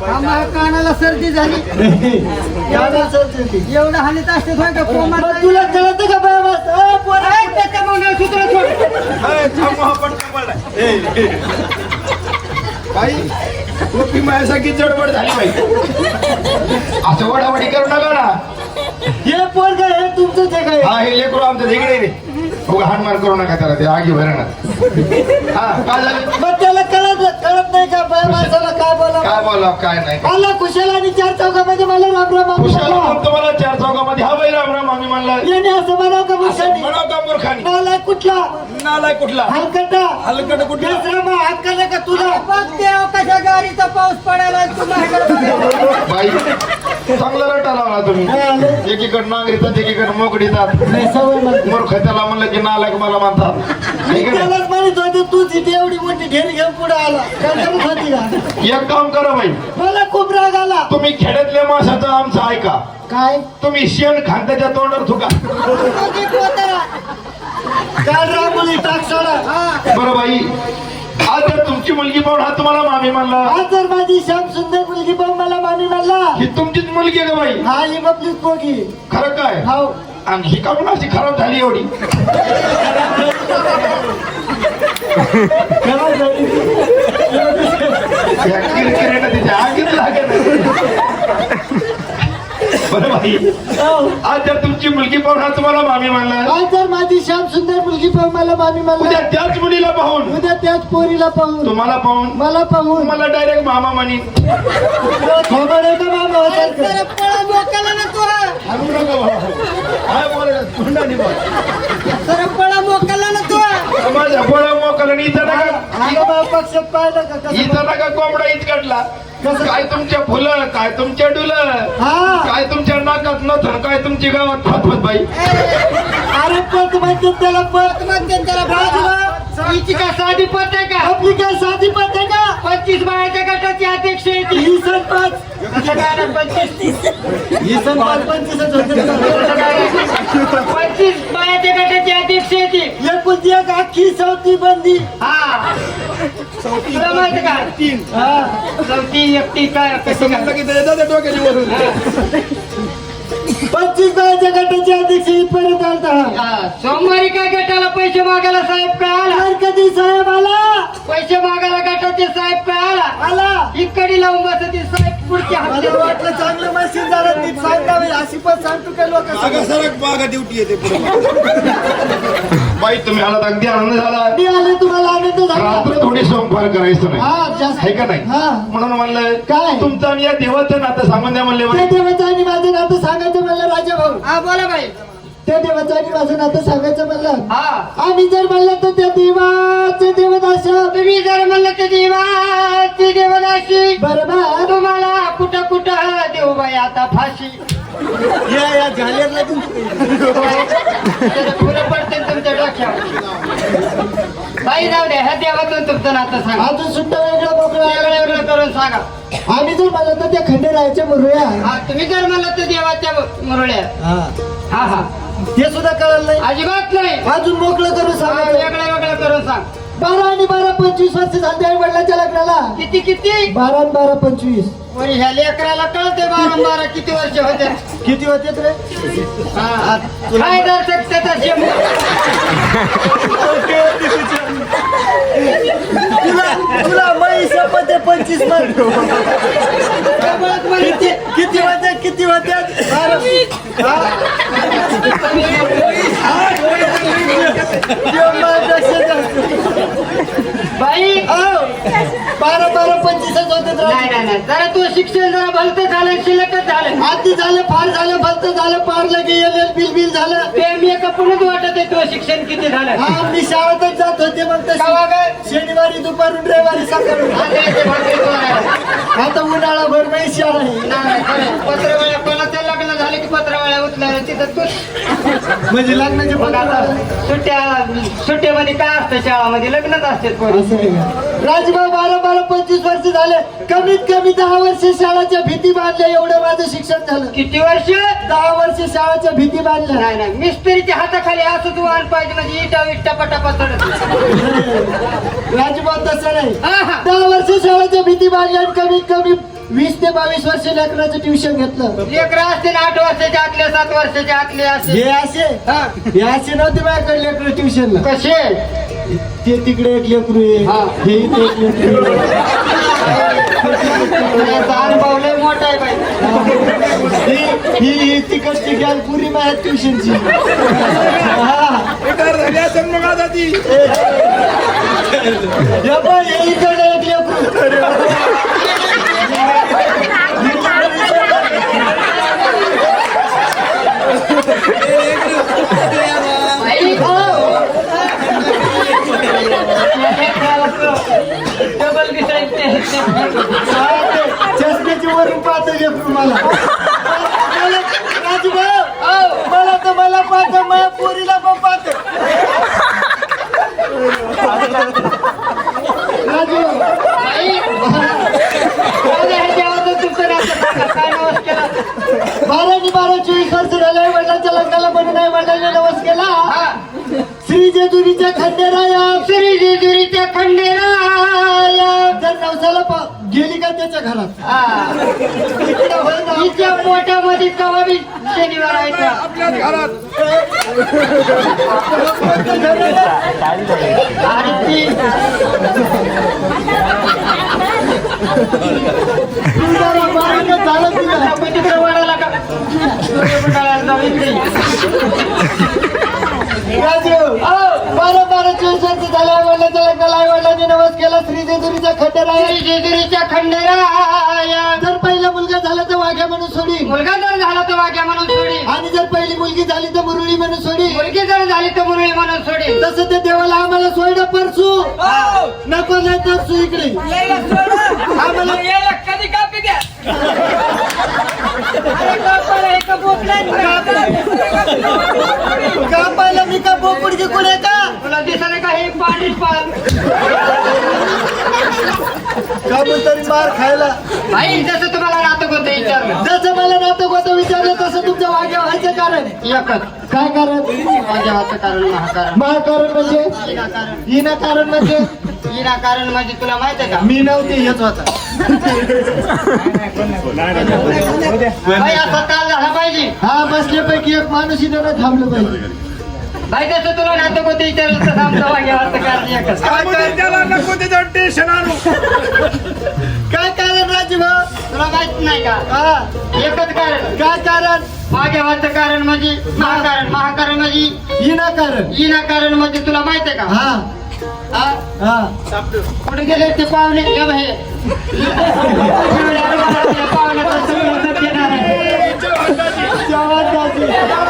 आम्हाला कानाला सर्दी झाली. एवढं हानीत असते का कोमल? तुला कळत का त्याच्या मंगळसूत्र टोपी माझ्यासाठी चढबड झाली बाई. असं वडावडी करू नका ना. हे पोरग हे तुमचं जे काय हा हे लेकरू आमचं इकडे रे. हो हानमार करू नका त्याला, ते आगी भरणा. हा काय झालं? मग त्याला कळत नाही का बाय माणसाला काय काय बोला काय नाही. मला कुशाला आणि चार चौकामध्ये मला रामराम कुशाला म्हणतो मला चार चौकामध्ये. हा बाई रामराम आम्ही म्हणला. याने असं म्हणावं का मूर्खाने? म्हणाव का मूर्खाने? नालायक कुठला? नालायक कुठला? हलकटा हलकट कुठला? हक्क नाही का तुला? बघते कशा गाडीचा पाऊस पडायला बाई चांगला रटा लावला तुम्ही. एकीकडे नांगरीतात एकीकडे मोकडीतात. मूर्ख त्याला म्हणलं की नालायक मला म्हणतात. त्यालाच म्हणत होते तू तिथे एवढी मोठी ढेरी घेऊन पुढे आला. होती का? एक काम करा बाई, मला खूप राग आला. तुम्ही खेड्यातल्या माणसाचं आमचं ऐका. काय? तुम्ही शेण खांद्याच्या तोंडावर थुका. काल रांगोळी टाक सोडा. बरं बाई, आज जर तुमची मुलगी पाहून हा तुम्हाला मामी म्हणला. आज जर माझी श्याम सुंदर मुलगी पाहून मला मामी म्हणला. ही तुमचीच मुलगी आहे का बाई? हा ही मपलीच पोगी. खरं काय? हो. आणि ही का म्हणून अशी खराब झाली एवढी? किरकिरीनं तिच्या आगीत लागेल. बरं बाई, आज जर तुमची मुलगी पाहून हा तुम्हाला मामी म्हणला. आज जर माझी श्याम सुंदर मुलगी पाहून मला मामी म्हणला. उद्या त्याच मुलीला पाहून, उद्या त्याच पोरीला पाहून, तुम्हाला पाहून, मला पाहून, मला डायरेक्ट मामा म्हणी. खबर आहे का मामा? पळा ना तू. काय बोलायचं तोंडाने बोल. तर पळा मोकला ना तू. माझ्या गोळ्या मोकल आणि इथं नका पक्षात पाहिलं का? इथं नका कोंबडा इथ काढला. काय तुमच्या फुलं, काय तुमच्या डुलं, काय तुमच्या नाकात नथन, काय तुमची गावात फातफत बाई. अरे पत म्हणते त्याला, पत म्हणते त्याला. बाजूला काय साधी पत आहे का? आपली काय साधी पत आहे का? 25 बायाच्या गटाची अध्यक्ष आहे ती. ही सरपंच 25 बायाच्या गटाची अध्यक्ष आहे ती. एकुलती एक अख्खी चौथी बंदी. हा तुला माहिती का? 3 चौथी एकटी काय कशी डोक्याची वरून 25 बायाच्या गटाचे अध्यक्ष इथपर्यंत आलता. सोमवारी काय गटाला पैसे मागायला साहेब काय आला? कधी साहेब आला? पैसे मागायला गटाचे साहेब काय आला? इकडे लावून बसते साहेब. पुढच्या हप्त्यात वाटलं चांगलं मशीन झालं ती सांगावी अशी पण सांगतो काय लोक. बागा ड्युटी येते बाई. तुम्ही आलात अगदी आनंद झाला. मी आले तुम्हाला आनंद झाला. रात्र थोडी सोमवार करायचं नाही आहे का नाही? म्हणून म्हणलं काय तुमचं आणि या देवाचं नातं सांगून द्या म्हणले. त्या देवाचं आणि माझं नातं सांगायचं म्हणलं राजा भाऊ. हा बोला बाई. त्या देवाचं आणि माझं नातं सांगायचं म्हणलं. आम्ही जर म्हणलं तर त्या देवाचे देवदास. तुम्ही जर म्हणलं तर देवाचे देवदासी. बरोबर. तुम्हाला कुठं कुठं देऊ बाई आता फाशी. या झालेला पुरं पडते तुमच्या डोक्यावर. बाई जाऊ द्या. ह्या देवाचं तुमचं नातं सांगा. अजून सुट्टा वेगळं मोकळं वेगळं करून सांगा. आम्ही जर म्हणलं तर त्या खंडेरायाच्या मुरळ्या. तुम्ही जर म्हणलं तर देवाच्या मुरळ्या. हा हा हे सुद्धा कळलं नाही. अजिबात नाही. अजून मोकळं करून सांगा. वेगळं वेगळं करून सांग. 12 आणि 12 25 वर्ष झाले आई वडिलांच्या लग्नाला. किती 12 आणि 12 25. ह्या लेकराला कळते 12 आणि 12 किती वर्ष होते. किती होते रे? काय दर्शक तुला महिषा मध्ये 25 किती होते? किती होते? बाई 12 12 25 होते. नाही जरा तू शिक्षण जरा भलत झालं, शिल्लकच झालं. आधी झालं, फार झालं, भलत झालं, पार लगे बिल बिल झालं. ते मी कपूरच वाटत आहे तुझं शिक्षण किती झालं. हा मी शाळेतच जात होते. मग शनिवारी दुपारून रविवारी सकाळी. आता उन्हाळाभर नाही शाळा आहे. पत्रवाळ्या कोणाचं लग्न झालं की पत्रवाळ्या उचलायला तिथं तू म्हणजे लग्नाचे सुट्ट्यामध्ये काय असतं? शाळामध्ये लग्नच असते. राजभाऊ 12 12 25 वर्ष झाले. कमीत कमी 10 वर्ष शाळाच्या भीती बांधल्या. एवढं माझं शिक्षण झालं. किती वर्ष? 10 वर्ष शाळाच्या भीती बांधल्या. नाही नाही मिस्त्रीच्या हाताखाली असं तू वाहन पाहिजे म्हणजे इटा पटापा चढत. राजभाऊ तसं नाही. 10 वर्ष शाळाच्या भीती बांधल्या. कमीत कमी 20 ते 22 वर्ष लेकराचं ट्युशन घेतलं. लेकरं असतील 8 वर्षाच्या आतले 7 वर्षाच्या आतले असे हे असे नव्हते माझ्याकडे लेकरं ट्युशनला. कसे ते तिकडे एक लेकरू आहे, हा. हे इथे एक लेकरू आहे. याचा अनुभव लय मोठा आहे बाई. ही तिकडची गॅल पुरी माझ्या ट्युशनची. हे इकडे एक लेकरू. बाई, डबल दिसायचे. चष्म्याची वरून पाहतो लेकरू मला. राजूभाऊ, मला पाहतो, माझ्या पोरीला पण पाहतो. राजू, बाई, जाऊ दे, हे जेवायचं तुमचं नातं सांगा. काय नवस केला? 12-24 वर्ष झाले. वडिलांच्या लग्नाला म्हणून आई वडिलांनी नवस केला. श्री जेजुरीच्या खंडेराया, श्री जेजुरीच्या खंडेराया. जर नवसाला गेली का त्याच्या घरात तिकडे होय ना. हिच्या पोटामध्ये कवा बी शनिवार आहे का? आणि ती झालं तुला. आपण तिकडे वळाला का? जाऊ इकडे. राजू, 12-24 वर्ष झाले. वडिलांच्या लग्नाला आई वडिलांनी नवस केला. श्री जेजुरीच्या खंडेराया, श्री जेजुरीच्या खंडेराया. जर पहिला मुलगा झाला तर वाघ्या म्हणून सोडी, मुलगा जर झाला तर वाघ्या म्हणून सोडी. आणि जर पहिली मुलगी झाली तर मुरळी म्हणून सोडी. मुलगी जर झाली तर मुरळी म्हणून सोडी. तसं ते देवाला आम्हाला सोयडं परसू नको, नाही तरसू इकडे आम्हाला. कधी कापी द्या. का पाहिलं मी का बोकुडकी कुठे का तुला दिसलं का हे पाणी पाल? का तरी मार खायला. भाई जसं तुम्हाला नातं कोणतं विचारलं जसं मला नातं होतं विचारलं तसं तुमच्या वाग्या व्हायचं कारण एकच काय कारण? माझ्याचं कारण महाकारण. महाकारण म्हणजे विनाकारण. विनाकारण म्हणजे विनाकारण म्हणजे तुला माहित आहे का? मी नव्हते हेच होता. भाई असा काल झाला पाहिजे. हा बसल्यापैकी एक माणूस इथं थांबलं पाहिजे. भाई जसं तुला नातं कोणतं विचारलं तसं आमचं वाग्यावरचं कारण एकच. काय कारण राजूभाऊ? तुला माहित नाही का? हा एकच कारण. काय कारण? वाग्यावरचं कारण म्हणजे महाकारण. महाकारण म्हणजे विनाकारण. विनाकारण म्हणजे तुला माहित आहे का? हा हा? हा कुठे गेले ते पाहुणे? ये बाई. पाहुणे तर सगळं देणार आहे. जेवण द्यायचं.